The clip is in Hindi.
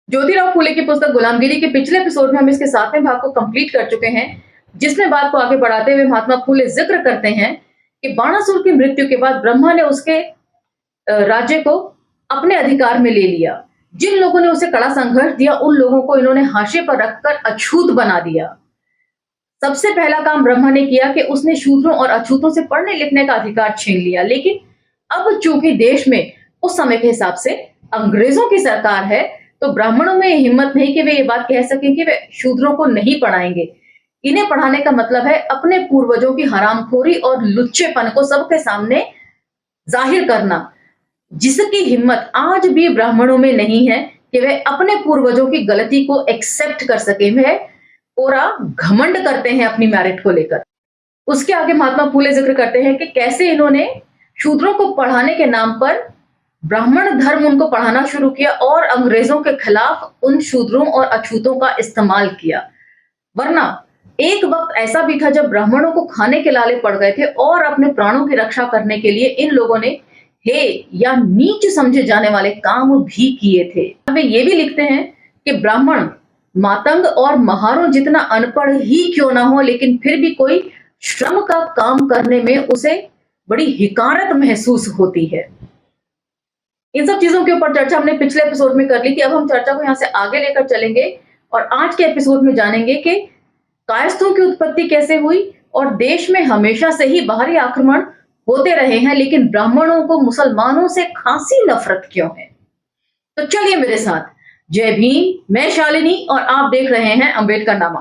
ज्योतिराव फूले की पुस्तक गुलामगिरी के पिछले एपिसोड में हम इसके 7वें भाग को कंप्लीट कर चुके हैं, जिसमें बात को आगे बढ़ाते हुए महात्मा फूले जिक्र करते हैं कि बाणासुर की मृत्यु के बाद ब्रह्मा ने उसके राज्य को अपने अधिकार में ले लिया। जिन लोगों ने उसे कड़ा संघर्ष दिया, उन लोगों को इन्होंने हाशिए पर रखकर अछूत बना दिया। सबसे पहला काम ब्रह्मा ने किया कि उसने शूद्रों और अछूतों से पढ़ने लिखने का अधिकार छीन लिया। लेकिन अब चूंकि देश में उस समय के हिसाब से अंग्रेजों की सरकार है, तो ब्राह्मणों में हिम्मत नहीं कि वे ये बात कह सकें कि वे शूद्रों को नहीं पढ़ाएंगे। इन्हें पढ़ाने का मतलब है अपने पूर्वजों की हरामखोरी और लुच्चेपन को सबके सामने जाहिर करना, जिसकी हिम्मत आज भी ब्राह्मणों में नहीं है कि वे अपने पूर्वजों की गलती को एक्सेप्ट कर सके। वे पूरा घमंड करते हैं अपनी मैरिट को लेकर। उसके आगे महात्मा फूले जिक्र करते हैं कि कैसे इन्होंने शूद्रों को पढ़ाने के नाम पर ब्राह्मण धर्म उनको पढ़ाना शुरू किया और अंग्रेजों के खिलाफ उन शूद्रों और अछूतों का इस्तेमाल किया। वरना एक वक्त ऐसा भी था जब ब्राह्मणों को खाने के लाले पड़ गए थे और अपने प्राणों की रक्षा करने के लिए इन लोगों ने हे या नीच समझे जाने वाले काम भी किए थे। वे ये भी लिखते हैं कि ब्राह्मण मातंग और महारों जितना अनपढ़ ही क्यों ना हो, लेकिन फिर भी कोई श्रम का काम करने में उसे बड़ी हिकारत महसूस होती है। इन सब चीजों के ऊपर चर्चा हमने पिछले एपिसोड में कर ली थी। अब हम चर्चा को यहाँ से आगे लेकर चलेंगे और आज के एपिसोड में जानेंगे कि कायस्थों की उत्पत्ति कैसे हुई और देश में हमेशा से ही बाहरी आक्रमण होते रहे हैं, लेकिन ब्राह्मणों को मुसलमानों से खासी नफरत क्यों है। तो चलिए मेरे साथ। जय भीम, मैं शालिनी और आप देख रहे हैं अम्बेडकर नामा।